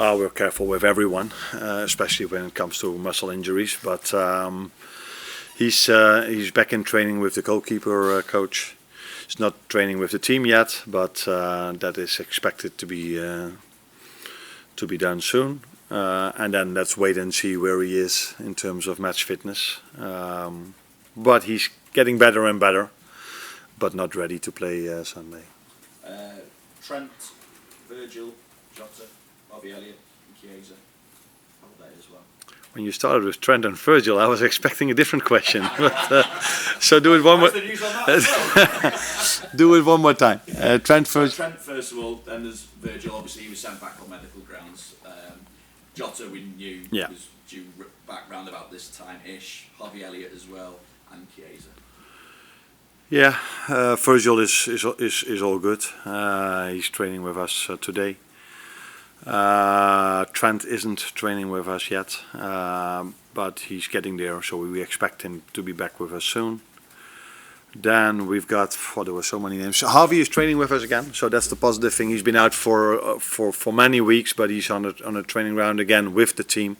We're careful with everyone, especially when it comes to muscle injuries. But he's back in training with the goalkeeper coach. He's not training with the team yet, but that is expected to be done soon. And then let's wait and see where he is in terms of match fitness. But he's getting better and better, but not ready to play Sunday. Trent, Virgil, Jota, Harvey Elliott and Chiesa. How about that as well? When you started with Trent and Virgil, I was expecting a different question. But, so do it one more. Do it one more time. Trent first. Trent first of all. Then there's Virgil. Obviously, he was sent back on medical grounds. Jota, we knew was due back round about this time-ish. Harvey Elliott as well, and Chiesa. Yeah, Virgil is all good. He's training with us today. Trent isn't training with us yet, but he's getting there, so we expect him to be back with us soon. Then we've got, there were so many names. So Harvey is training with us again, so that's the positive thing. He's been out for many weeks, but he's on a training round again with the team,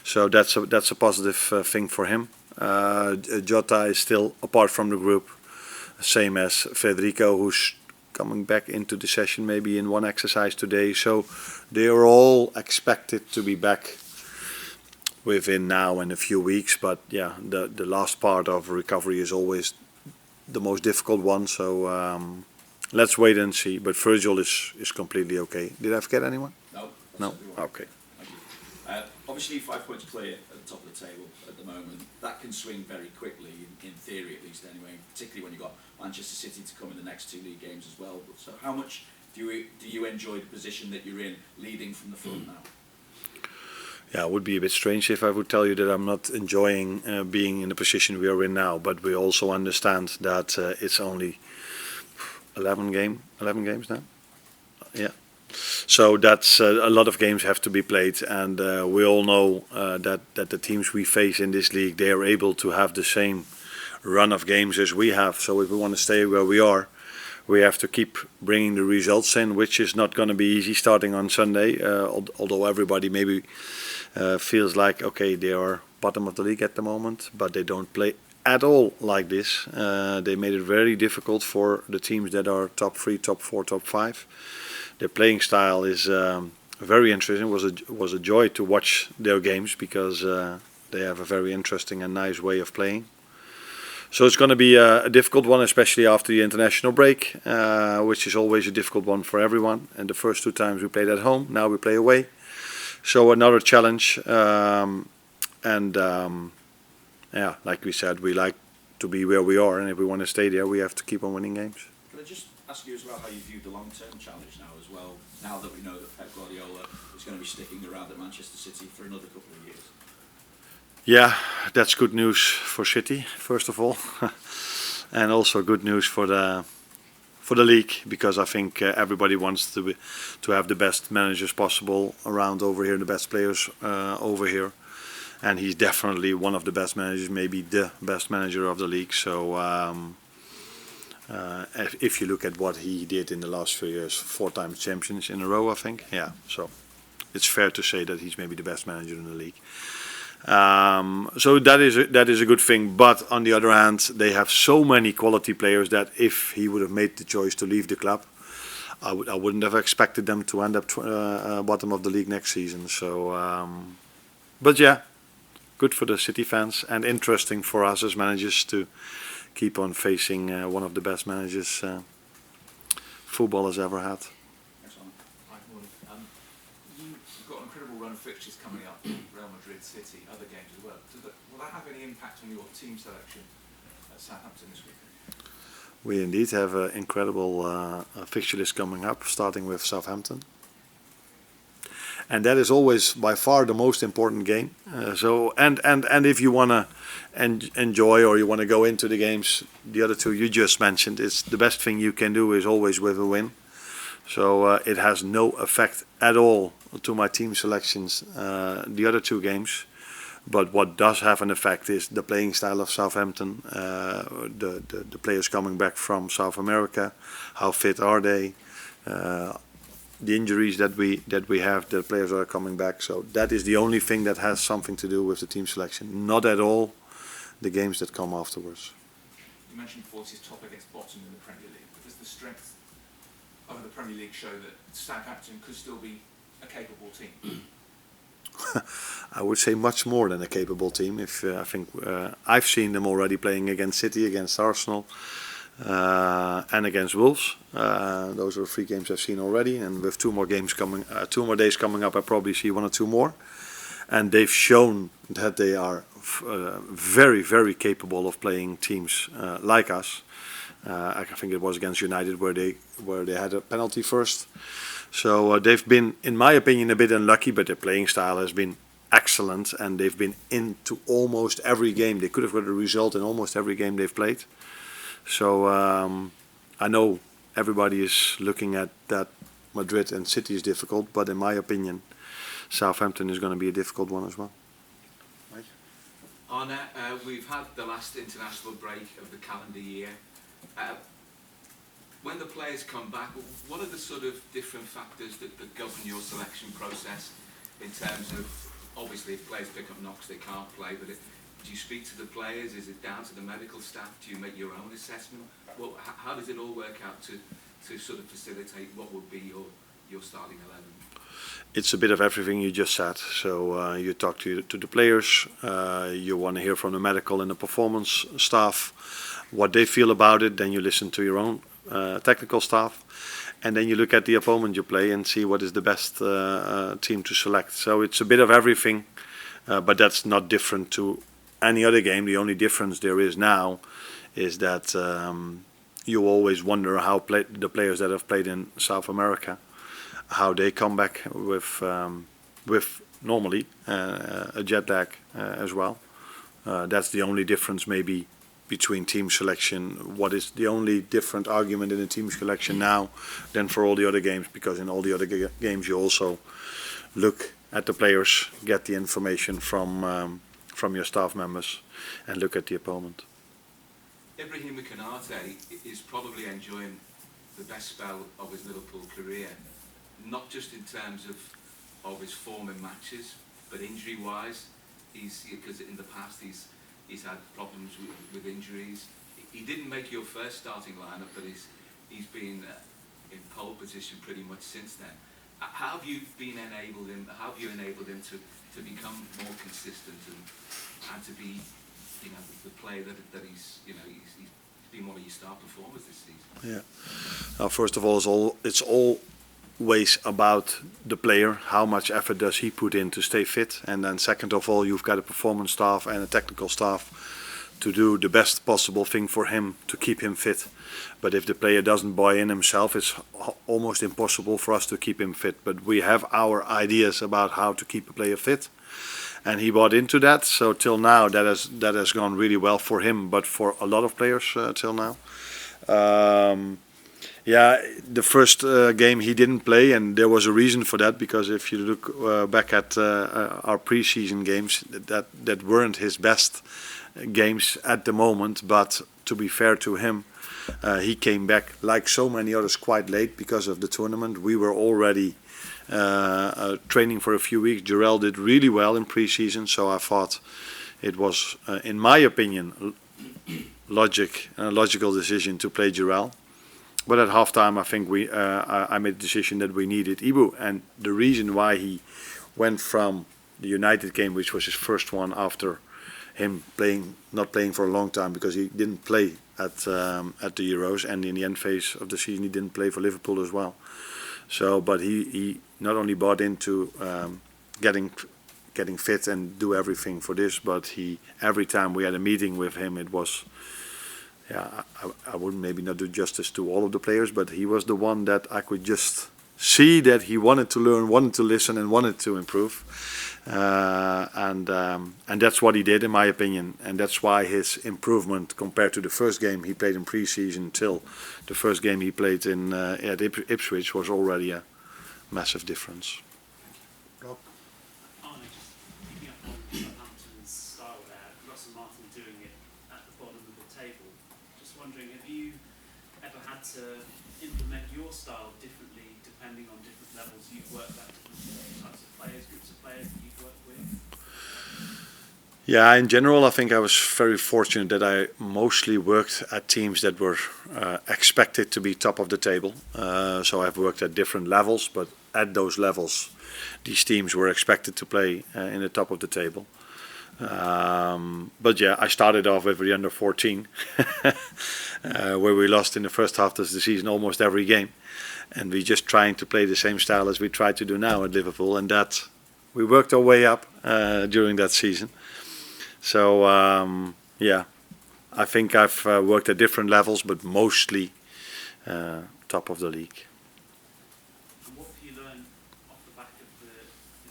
so that's a positive thing for him. Jota is still apart from the group, same as Federico, who's coming back into the session maybe in one exercise today. So they are all expected to be back within now and a few weeks. But yeah, the last part of recovery is always the most difficult one. So let's wait and see. But Virgil is completely okay. Did I forget anyone? No. Okay. Thank you. Obviously 5 points clear at the top of the table at the moment. That can swing very quickly, in theory at least anyway, particularly when you've got Manchester City to come in the next 2 league games as well. So how much do you enjoy the position that you're in, leading from the front now? Yeah, it would be a bit strange if I would tell you that I'm not enjoying being in the position we are in now. But we also understand that it's only 11 games now. Yeah. So that's a lot of games have to be played, and we all know that the teams we face in this league, they are able to have the same run of games as we have. So if we want to stay where we are, we have to keep bringing the results in, which is not going to be easy starting on Sunday. Although everybody maybe feels like, okay, they are bottom of the league at the moment, but they don't play at all like this. They made it very difficult for the teams that are top 3, top 4, top 5. Their playing style is very interesting. It was a joy to watch their games because they have a very interesting and nice way of playing. So it's going to be a difficult one, especially after the international break, which is always a difficult one for everyone. And the first 2 times we played at home, now we play away. So another challenge. Yeah, like we said, we like to be where we are, and if we want to stay there, we have to keep on winning games. Can I just ask you as well how you view the long-term challenge now as well, now that we know that Pep Guardiola is going to be sticking around at Manchester City for another couple of years? Yeah, that's good news for City, first of all, and also good news for the league, because I think everybody wants to have the best managers possible around over here, the best players over here, and he's definitely one of the best managers, maybe the best manager of the league. So if you look at what he did in the last few years, 4 times champions in a row, I think. Yeah, so it's fair to say that he's maybe the best manager in the league. So that is a good thing. But on the other hand, they have so many quality players that if he would have made the choice to leave the club, I wouldn't have expected them to end up bottom of the league next season. So, but yeah, good for the City fans and interesting for us as managers to keep on facing one of the best managers football has ever had. You've got an incredible run of fixtures coming up, Real Madrid, City, other games as well. Will that have any impact on your team selection at Southampton this weekend? We indeed have an incredible fixture list coming up, starting with Southampton. And that is always by far the most important game. And if you want to enjoy or you want to go into the games, the other 2 you just mentioned, it's the best thing you can do is always with a win. So it has no effect at all to my team selections, the other 2 games. But what does have an effect is the playing style of Southampton, the players coming back from South America, how fit are they, the injuries that we have, the players are coming back. So that is the only thing that has something to do with the team selection. Not at all the games that come afterwards. You mentioned before it's top against bottom in the Premier League, but does the strength of the Premier League show that Southampton could still be a capable team? I would say much more than a capable team. I think I've seen them already playing against City, against Arsenal, and against Wolves. Those are 3 games I've seen already, and with 2 more days coming up, I probably see 1 or 2 more. And they've shown that they are very, very capable of playing teams like us. I think it was against United where they had a penalty first. So they've been, in my opinion, a bit unlucky, but their playing style has been excellent, and they've been into almost every game. They could have got a result in almost every game they've played. So I know everybody is looking at that Madrid and City is difficult, but in my opinion, Southampton is going to be a difficult one as well. Arne, we've had the last international break of the calendar year. When the players come back, what are the sort of different factors that govern your selection process in terms of, obviously if players pick up knocks they can't play, but do you speak to the players? Is it down to the medical staff? Do you make your own assessment? Well, how does it all work out to sort of facilitate what would be your starting 11? It's a bit of everything you just said. So you talk to the players, you want to hear from the medical and the performance staff what they feel about it, then you listen to your own technical staff, and then you look at the opponent you play and see what is the best team to select. So it's a bit of everything, but that's not different to any other game. The only difference there is now is that you always wonder how the players that have played in South America, how they come back with normally a jet lag as well. That's the only difference maybe between team selection. What is the only different argument in the team selection now than for all the other games, because in all the other games you also look at the players, get the information from your staff members and look at the opponent. Ibrahima Konate is probably enjoying the best spell of his Liverpool career, not just in terms of his form in matches, but injury-wise. Because in the past he's had problems with injuries. He didn't make your first starting lineup, but he's been in pole position pretty much since then. How have you enabled him to become more consistent and to be, the player that he's been one of your star performers this season? Yeah. First of all, it's always about the player. How much effort does he put in to stay fit? And then second of all, you've got a performance staff and a technical staff to do the best possible thing for him to keep him fit. But if the player doesn't buy in himself, it's almost impossible for us to keep him fit. But we have our ideas about how to keep a player fit, and he bought into that. So till now, that has gone really well for him, but for a lot of players till now. Yeah, the first game he didn't play, and there was a reason for that, because if you look back at our pre-season games, that weren't his best games at the moment. But to be fair to him, he came back like so many others quite late because of the tournament. We were already training for a few weeks. Jarell did really well in pre-season, so I thought it was, in my opinion, logical decision to play Jarell. But at halftime, I think I made the decision that we needed Ibu, and the reason why he went from the United game, which was his first one after him not playing for a long time, because he didn't play at the Euros, and in the end phase of the season he didn't play for Liverpool as well. So, but he not only bought into getting fit and do everything for this, but every time we had a meeting with him, it was. Yeah, I wouldn't maybe not do justice to all of the players, but he was the one that I could just see that he wanted to learn, wanted to listen, and wanted to improve. And that's what he did, in my opinion. And that's why his improvement compared to the first game he played in pre-season till the first game he played at Ipswich was already a massive difference. Arne, just picking up on Southampton's style there, Russell Martin doing it at the bottom of the table. Just wondering, have you ever had to implement your style differently depending on different levels you've worked at, different types of players, groups of players that you've worked with? Yeah, in general, I think I was very fortunate that I mostly worked at teams that were expected to be top of the table. So I've worked at different levels, but at those levels, these teams were expected to play in the top of the table. But yeah, I started off with the under 14, where we lost in the first half of the season almost every game, and we just trying to play the same style as we try to do now at Liverpool, and that we worked our way up during that season. So yeah, I think I've worked at different levels, but mostly top of the league. And what have you learned off the back of the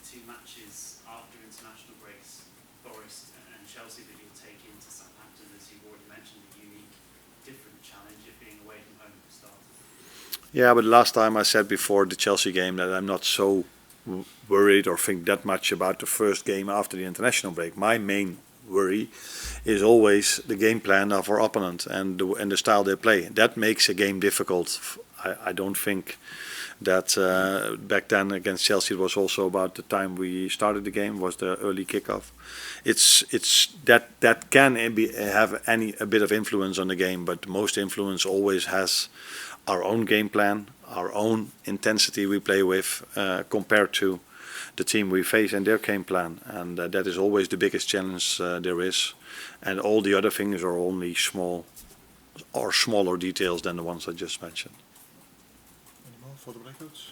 two matches after international breaks, Forest and Chelsea, that you'll take into Southampton, as you've already mentioned, a unique, different challenge of being away from home for starters? Yeah, but last time I said before the Chelsea game that I'm not so worried or think that much about the first game after the international break. My main worry is always the game plan of our opponent and the style they play. That makes a game difficult. I don't think that back then against Chelsea it was also about the time we started the game, was the early kickoff. It's that can have a bit of influence on the game, but most influence always has our own game plan, our own intensity we play with compared to the team we face and their game plan, and that is always the biggest challenge there is, and all the other things are only small or smaller details than the ones I just mentioned. Any more for the breakouts?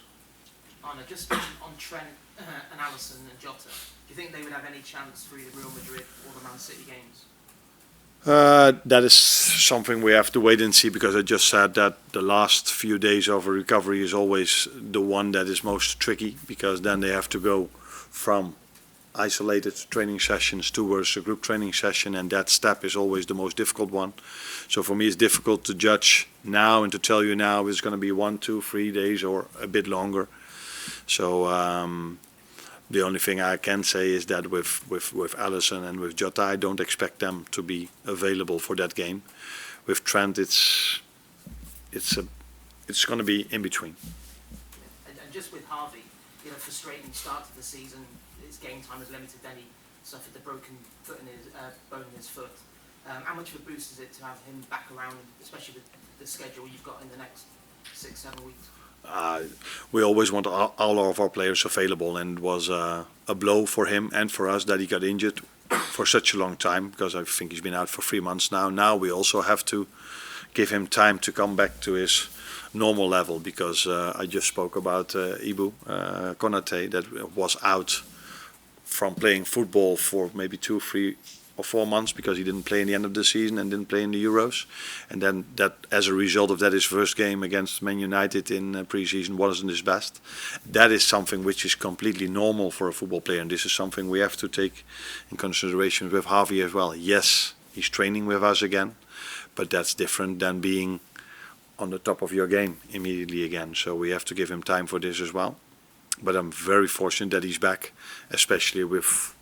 Arne, just on Trent and Alisson and Jota, do you think they would have any chance for either Real Madrid or the Man City games? That is something we have to wait and see, because I just said that the last few days of a recovery is always the one that is most tricky, because then they have to go from isolated training sessions towards a group training session, and that step is always the most difficult one. So for me it's difficult to judge now and to tell you now it's going to be 1, 2, 3 days or a bit longer. So the only thing I can say is that with Alisson and with Jota, I don't expect them to be available for that game. With Trent, it's going to be in between. And just with Harvey, you know, frustrating start to the season. His game time is limited. Then he suffered the broken foot in his bone in his foot. How much of a boost is it to have him back around, especially with the schedule you've got in the next 6-7 weeks? We always want all of our players available, and it was a blow for him and for us that he got injured for such a long time, because I think he's been out for 3 months now. Now we also have to give him time to come back to his normal level, because I just spoke about Ibrahima Konate that was out from playing football for maybe 2, 3 or 4 months, because he didn't play in the end of the season and didn't play in the Euros, and then that, as a result of that, his first game against Man United in pre-season wasn't his best. That is something which is completely normal for a football player, and this is something we have to take in consideration with Harvey as well. Yes, he's training with us again, but that's different than being on the top of your game immediately again. So we have to give him time for this as well. But I'm very fortunate that he's back, especially with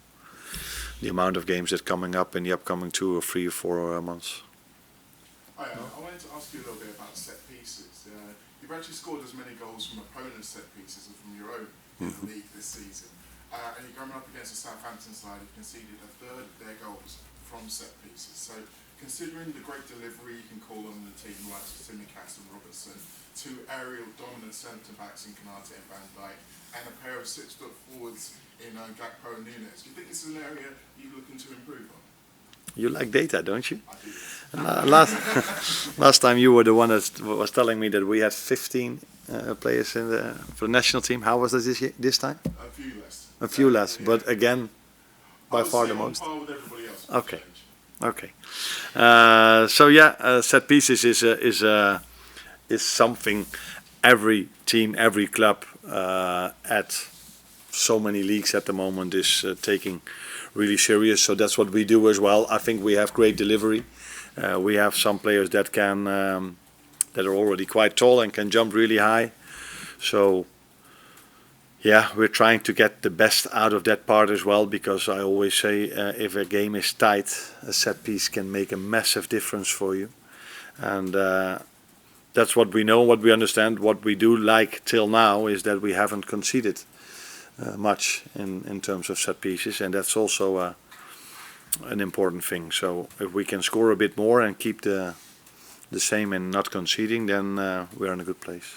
the amount of games that are coming up in the upcoming 2 or 3 or 4 months. Hi, I wanted to ask you a little bit about set pieces. You've actually scored as many goals from opponents' set pieces as from your own in the league this season. And you're coming up against a Southampton side who conceded a third of their goals from set pieces. So considering the great delivery you can call on the team like Simicast and Robertson, 2 aerial dominant centre-backs in Konate and Van Vijk, and a pair of 6-foot forwards in Gakpo and Nunes, do you think this is an area you're looking to improve on? You like data, don't you? I do. Last time you were the one that was telling me that we had 15 players for the national team. How was it this time? A few less. A few less, yeah. But again, by I would far say the on most. par with everybody else. Okay. Okay. So yeah, set pieces is something every team, every club at so many leagues at the moment is taking really serious. So that's what we do as well. I think we have great delivery. We have some players that can that are already quite tall and can jump really high. So yeah, we're trying to get the best out of that part as well, because I always say if a game is tight, a set piece can make a massive difference for you. And that's what we know, what we understand. What we do like till now is that we haven't conceded much in terms of set pieces, and that's also an important thing. So if we can score a bit more and keep the same and not conceding, then we're in a good place.